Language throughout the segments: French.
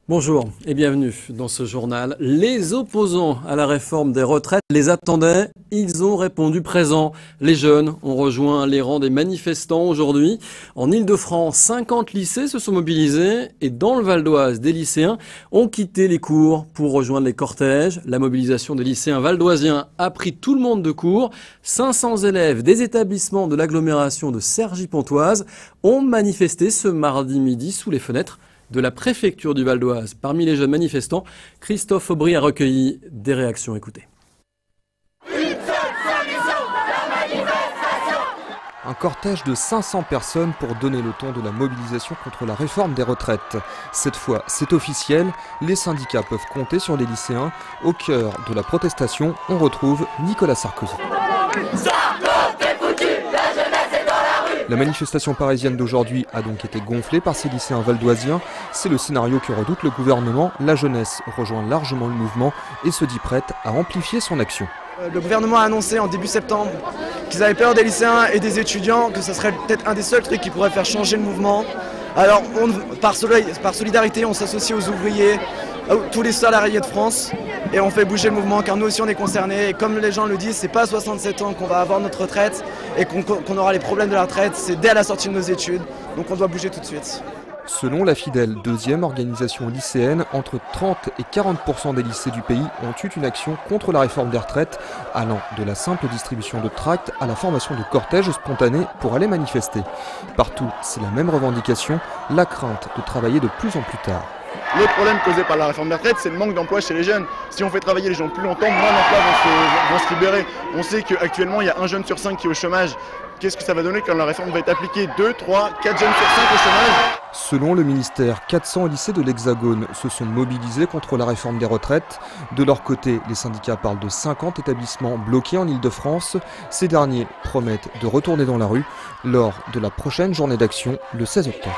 Bonjour et bienvenue dans ce journal. Les opposants à la réforme des retraites les attendaient, ils ont répondu présent. Les jeunes ont rejoint les rangs des manifestants aujourd'hui. En Ile-de-France, 50 lycées se sont mobilisés et dans le Val d'Oise, des lycéens ont quitté les cours pour rejoindre les cortèges. La mobilisation des lycéens valdoisiens a pris tout le monde de court. 500 élèves des établissements de l'agglomération de Cergy-Pontoise ont manifesté ce mardi midi sous les fenêtres de la préfecture du Val d'Oise. Parmi les jeunes manifestants, Christophe Aubry a recueilli des réactions. Écoutez. Un cortège de 500 personnes pour donner le ton de la mobilisation contre la réforme des retraites. Cette fois, c'est officiel, les syndicats peuvent compter sur les lycéens. Au cœur de la protestation, on retrouve Nicolas Sarkozy. La manifestation parisienne d'aujourd'hui a donc été gonflée par ces lycéens valdoisiens. C'est le scénario que redoute le gouvernement. La jeunesse rejoint largement le mouvement et se dit prête à amplifier son action. Le gouvernement a annoncé en début septembre qu'ils avaient peur des lycéens et des étudiants, que ce serait peut-être un des seuls trucs qui pourrait faire changer le mouvement. Alors par solidarité, on s'associe aux ouvriers, à tous les salariés de France et on fait bouger le mouvement car nous aussi on est concernés. Et comme les gens le disent, c'est pas à 67 ans qu'on va avoir notre retraite et qu'on aura les problèmes de la retraite, c'est dès à la sortie de nos études. Donc on doit bouger tout de suite. Selon la Fidèle, deuxième organisation lycéenne, entre 30 et 40% des lycées du pays ont eu une action contre la réforme des retraites, allant de la simple distribution de tracts à la formation de cortèges spontanés pour aller manifester. Partout, c'est la même revendication, la crainte de travailler de plus en plus tard. Le problème causé par la réforme des retraites, c'est le manque d'emploi chez les jeunes. Si on fait travailler les gens plus longtemps, moins d'emplois vont se libérer. On sait qu'actuellement, il y a un jeune sur 5 qui est au chômage. Qu'est-ce que ça va donner quand la réforme va être appliquée? 2, 3, 4 jeunes sur 5 au chômage. Selon le ministère, 400 lycées de l'Hexagone se sont mobilisés contre la réforme des retraites. De leur côté, les syndicats parlent de 50 établissements bloqués en Ile-de-France. Ces derniers promettent de retourner dans la rue lors de la prochaine journée d'action, le 16 octobre.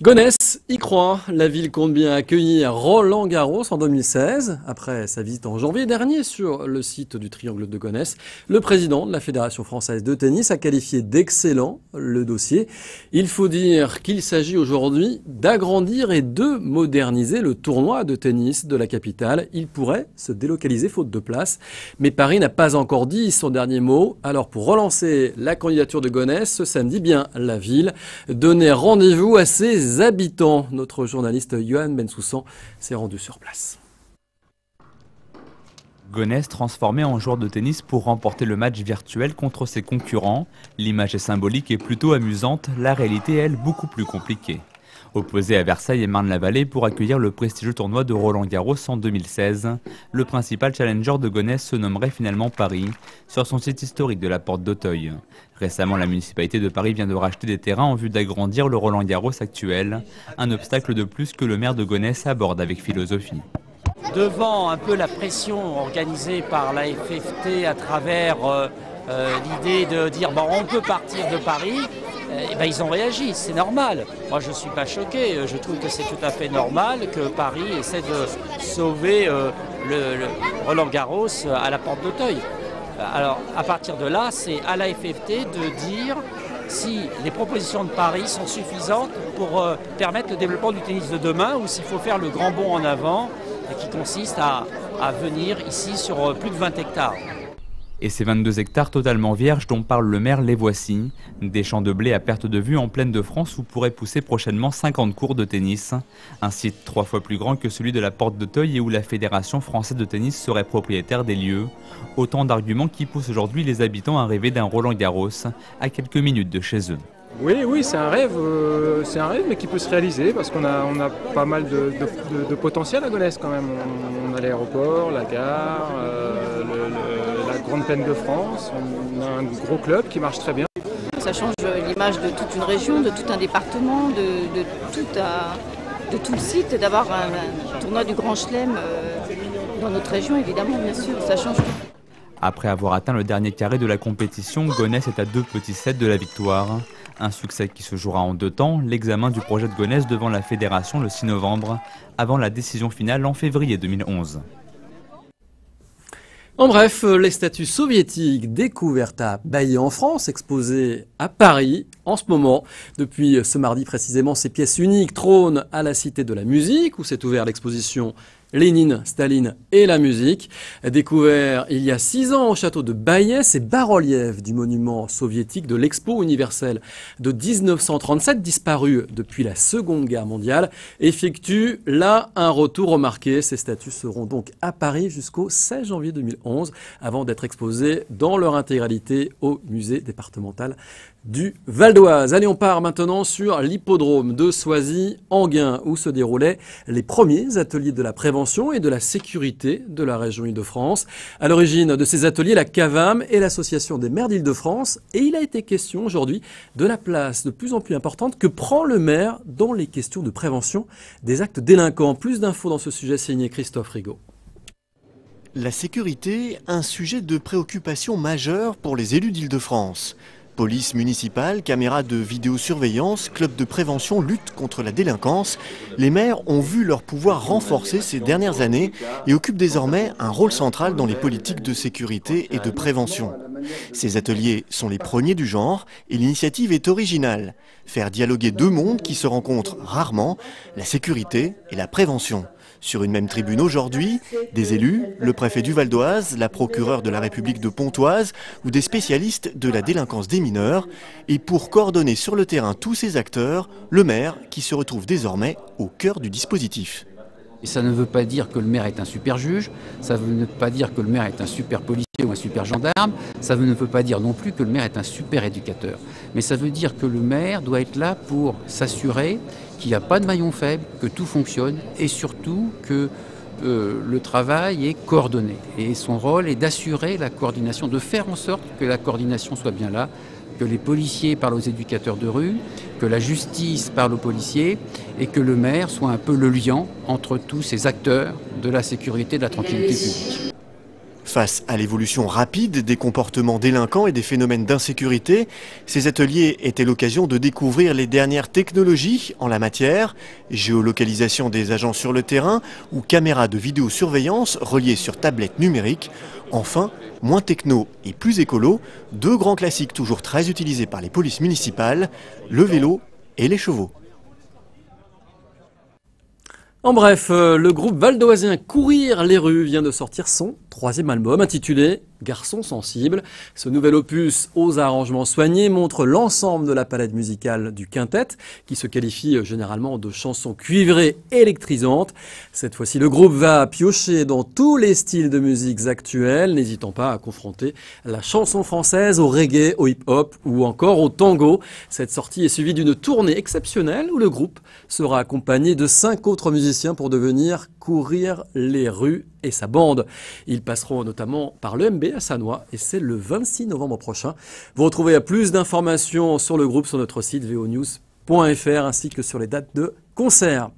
Gonesse y croit. La ville compte bien accueillir Roland Garros en 2016. Après sa visite en janvier dernier sur le site du Triangle de Gonesse, le président de la Fédération française de tennis a qualifié d'excellent le dossier. Il faut dire qu'il s'agit aujourd'hui d'agrandir et de moderniser le tournoi de tennis de la capitale. Il pourrait se délocaliser faute de place. Mais Paris n'a pas encore dit son dernier mot. Alors pour relancer la candidature de Gonesse, ce samedi, bien la ville donnait rendez-vous à ses habitants. Notre journaliste Johan Bensoussan s'est rendu sur place. Gonesse transformé en joueur de tennis pour remporter le match virtuel contre ses concurrents. L'image est symbolique et plutôt amusante, la réalité elle beaucoup plus compliquée. Opposé à Versailles et Marne-la-Vallée pour accueillir le prestigieux tournoi de Roland Garros en 2016, le principal challenger de Gonesse se nommerait finalement Paris, sur son site historique de la Porte d'Auteuil. Récemment, la municipalité de Paris vient de racheter des terrains en vue d'agrandir le Roland Garros actuel, un obstacle de plus que le maire de Gonesse aborde avec philosophie. Devant un peu la pression organisée par la FFT à travers l'idée de dire bon, on peut partir de Paris, ils ont réagi, c'est normal. Moi je ne suis pas choqué, je trouve que c'est tout à fait normal que Paris essaie de sauver le Roland Garros à la Porte d'Auteuil. Alors à partir de là, c'est à la FFT de dire si les propositions de Paris sont suffisantes pour permettre le développement du tennis de demain ou s'il faut faire le grand bond en avant qui consiste à venir ici sur plus de 20 hectares. Et ces 22 hectares totalement vierges dont parle le maire, les voici. Des champs de blé à perte de vue en pleine de France où pourraient pousser prochainement 50 courts de tennis. Un site 3 fois plus grand que celui de la Porte d'Auteuil et où la Fédération française de tennis serait propriétaire des lieux. Autant d'arguments qui poussent aujourd'hui les habitants à rêver d'un Roland Garros à quelques minutes de chez eux. Oui, c'est un rêve mais qui peut se réaliser parce qu'on a pas mal de potentiel à Gonesse quand même. On a l'aéroport, la gare, la grande plaine de France, on a un gros club qui marche très bien. Ça change l'image de toute une région, de tout un département, de tout le site, d'avoir un tournoi du Grand Chelem dans notre région évidemment, bien sûr, ça change tout. Après avoir atteint le dernier carré de la compétition, Gonesse est à 2 petits sets de la victoire. Un succès qui se jouera en 2 temps, l'examen du projet de Gonesse devant la fédération le 6 novembre, avant la décision finale en février 2011. En bref, les statues soviétiques découvertes à Bailly en France, exposées à Paris en ce moment. Depuis ce mardi précisément, ces pièces uniques trônent à la Cité de la Musique, où s'est ouverte l'exposition Lénine, Staline et la musique. Découvert il y a 6 ans au château de Baillet, ces bas-reliefs du monument soviétique de l'Expo universelle de 1937, disparu depuis la Seconde Guerre mondiale, effectuent là un retour remarqué. Ces statues seront donc à Paris jusqu'au 16 janvier 2011, avant d'être exposées dans leur intégralité au musée départemental du Val d'Oise. Allez, on part maintenant sur l'hippodrome de Soisy-Enghien, où se déroulaient les premiers ateliers de la prévention et de la sécurité de la région Île-de-France. À l'origine de ces ateliers, la CAVAM et l'Association des maires d'Île-de-France. Et il a été question aujourd'hui de la place de plus en plus importante que prend le maire dans les questions de prévention des actes délinquants. Plus d'infos dans ce sujet signé Christophe Rigaud. La sécurité, un sujet de préoccupation majeure pour les élus d'Île-de-France. Police municipale, caméras de vidéosurveillance, club de prévention, lutte contre la délinquance. Les maires ont vu leur pouvoir renforcer ces dernières années et occupent désormais un rôle central dans les politiques de sécurité et de prévention. Ces ateliers sont les premiers du genre et l'initiative est originale. Faire dialoguer deux mondes qui se rencontrent rarement, la sécurité et la prévention. Sur une même tribune aujourd'hui, des élus, le préfet du Val d'Oise, la procureure de la République de Pontoise ou des spécialistes de la délinquance des mineurs. Et pour coordonner sur le terrain tous ces acteurs, le maire qui se retrouve désormais au cœur du dispositif. Et ça ne veut pas dire que le maire est un super juge, ça ne veut pas dire que le maire est un super policier ou un super gendarme, ça ne veut pas dire non plus que le maire est un super éducateur. Mais ça veut dire que le maire doit être là pour s'assurer qu'il n'y a pas de maillon faible, que tout fonctionne et surtout que le travail est coordonné. Et son rôle est d'assurer la coordination, de faire en sorte que la coordination soit bien là, que les policiers parlent aux éducateurs de rue, que la justice parle aux policiers et que le maire soit un peu le lien entre tous ces acteurs de la sécurité et de la tranquillité publique. Face à l'évolution rapide des comportements délinquants et des phénomènes d'insécurité, ces ateliers étaient l'occasion de découvrir les dernières technologies en la matière, géolocalisation des agents sur le terrain ou caméras de vidéosurveillance reliées sur tablettes numériques. Enfin, moins techno et plus écolo, deux grands classiques toujours très utilisés par les polices municipales, le vélo et les chevaux. En bref, le groupe valdoisien Courir les rues vient de sortir son 3e album intitulé Garçon sensible. Ce nouvel opus aux arrangements soignés montre l'ensemble de la palette musicale du quintet qui se qualifie généralement de chansons cuivrées électrisantes. Cette fois-ci, le groupe va piocher dans tous les styles de musiques actuelles, n'hésitant pas à confronter la chanson française au reggae, au hip-hop ou encore au tango. Cette sortie est suivie d'une tournée exceptionnelle où le groupe sera accompagné de 5 autres musiciens pour devenir Courir les rues et sa bande. Ils passeront notamment par l'EMB à Sannois et c'est le 26 novembre prochain. Vous retrouvez plus d'informations sur le groupe sur notre site vonews.fr ainsi que sur les dates de concert.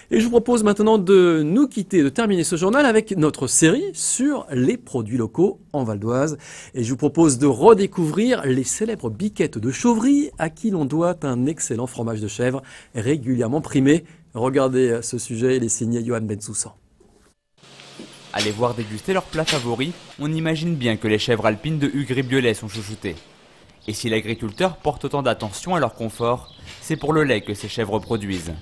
Et je vous propose maintenant de nous quitter, de terminer ce journal avec notre série sur les produits locaux en Val d'Oise. Et je vous propose de redécouvrir les célèbres biquettes de Chauvry à qui l'on doit un excellent fromage de chèvre régulièrement primé. Regardez ce sujet, il est signé Johan Bensoussan. À les voir déguster leurs plats favoris, on imagine bien que les chèvres alpines de Hugues Ribiolet sont chouchoutées. Et si l'agriculteur porte autant d'attention à leur confort, c'est pour le lait que ces chèvres produisent.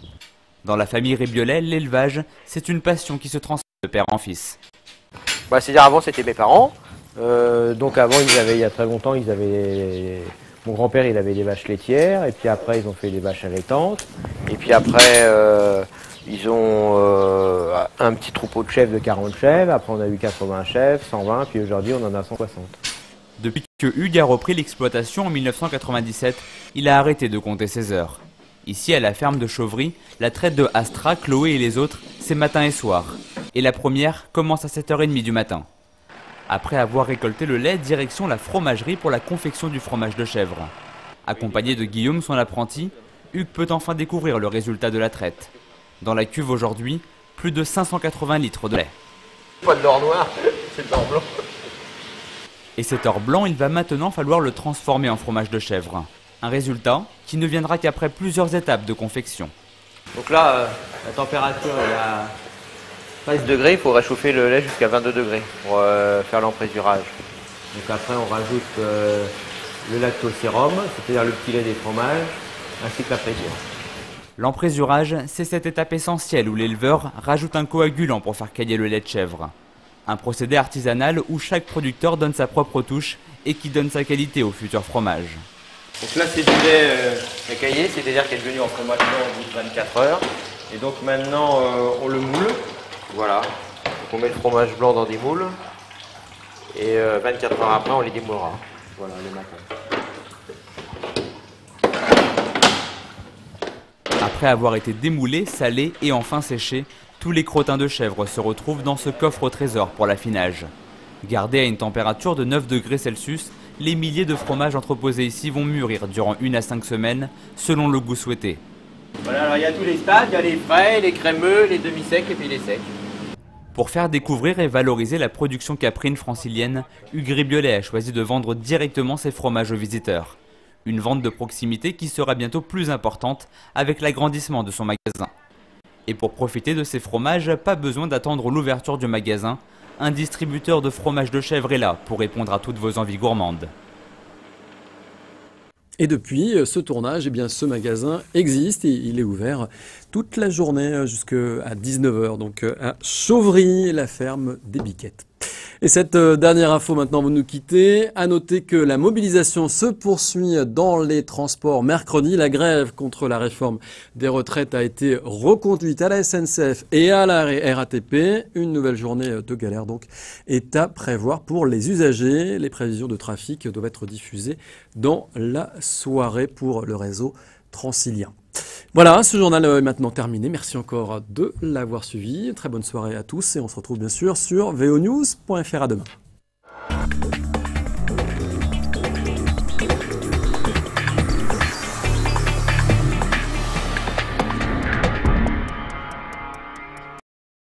Dans la famille Ribiolet, l'élevage, c'est une passion qui se transmet de père en fils. C'est-à-dire avant c'était mes parents, donc avant il y a très longtemps mon grand-père il avait des vaches laitières et puis après ils ont fait des vaches allaitantes et puis après ils ont un petit troupeau de chèvres de 40 chèvres, après on a eu 80 chèvres, 120 puis aujourd'hui on en a 160. Depuis que Hugues a repris l'exploitation en 1997, il a arrêté de compter ses heures. Ici, à la ferme de Chauvry, la traite de Astra, Chloé et les autres, c'est matin et soir. Et la première commence à 7h30 du matin. Après avoir récolté le lait, direction la fromagerie pour la confection du fromage de chèvre. Accompagné de Guillaume, son apprenti, Hugues peut enfin découvrir le résultat de la traite. Dans la cuve aujourd'hui, plus de 580 litres de lait. Pas de l'or noir, c'est de l'or blanc. Et cet or blanc, il va maintenant falloir le transformer en fromage de chèvre. Un résultat qui ne viendra qu'après plusieurs étapes de confection. Donc là, la température est à 13 degrés, il faut réchauffer le lait jusqu'à 22 degrés pour faire l'emprésurage. Donc après on rajoute le lactosérum, c'est-à-dire le petit lait des fromages, ainsi que la présure. L'emprésurage, c'est cette étape essentielle où l'éleveur rajoute un coagulant pour faire cailler le lait de chèvre. Un procédé artisanal où chaque producteur donne sa propre touche et qui donne sa qualité au futur fromage. Donc là c'est du lait caillé, c'est-à-dire qu'il est devenu en fromage blanc au bout de 24 heures. Et donc maintenant on le moule, voilà. Donc on met le fromage blanc dans des moules et 24 heures après on les démoulera. Voilà le matin. Après avoir été démoulés, salés et enfin séchés, tous les crottins de chèvre se retrouvent dans ce coffre au trésor pour l'affinage. Gardés à une température de 9 degrés Celsius, les milliers de fromages entreposés ici vont mûrir durant 1 à 5 semaines, selon le goût souhaité. Voilà, alors il y a tous les stades, il y a les frais, les crémeux, les demi-secs et puis les secs. Pour faire découvrir et valoriser la production caprine francilienne, Hugri Biolay a choisi de vendre directement ses fromages aux visiteurs. Une vente de proximité qui sera bientôt plus importante avec l'agrandissement de son magasin. Et pour profiter de ces fromages, pas besoin d'attendre l'ouverture du magasin. Un distributeur de fromage de chèvre est là pour répondre à toutes vos envies gourmandes. Et depuis ce tournage, eh bien, ce magasin existe et il est ouvert toute la journée jusqu'à 19h. Donc à Chauvry, la ferme des Biquettes. Et cette dernière info maintenant, vous nous quittez. À noter que la mobilisation se poursuit dans les transports mercredi. La grève contre la réforme des retraites a été reconduite à la SNCF et à la RATP. Une nouvelle journée de galère donc est à prévoir pour les usagers. Les prévisions de trafic doivent être diffusées dans la soirée pour le réseau transilien. Voilà, ce journal est maintenant terminé. Merci encore de l'avoir suivi. Très bonne soirée à tous et on se retrouve bien sûr sur vonews.fr. À demain.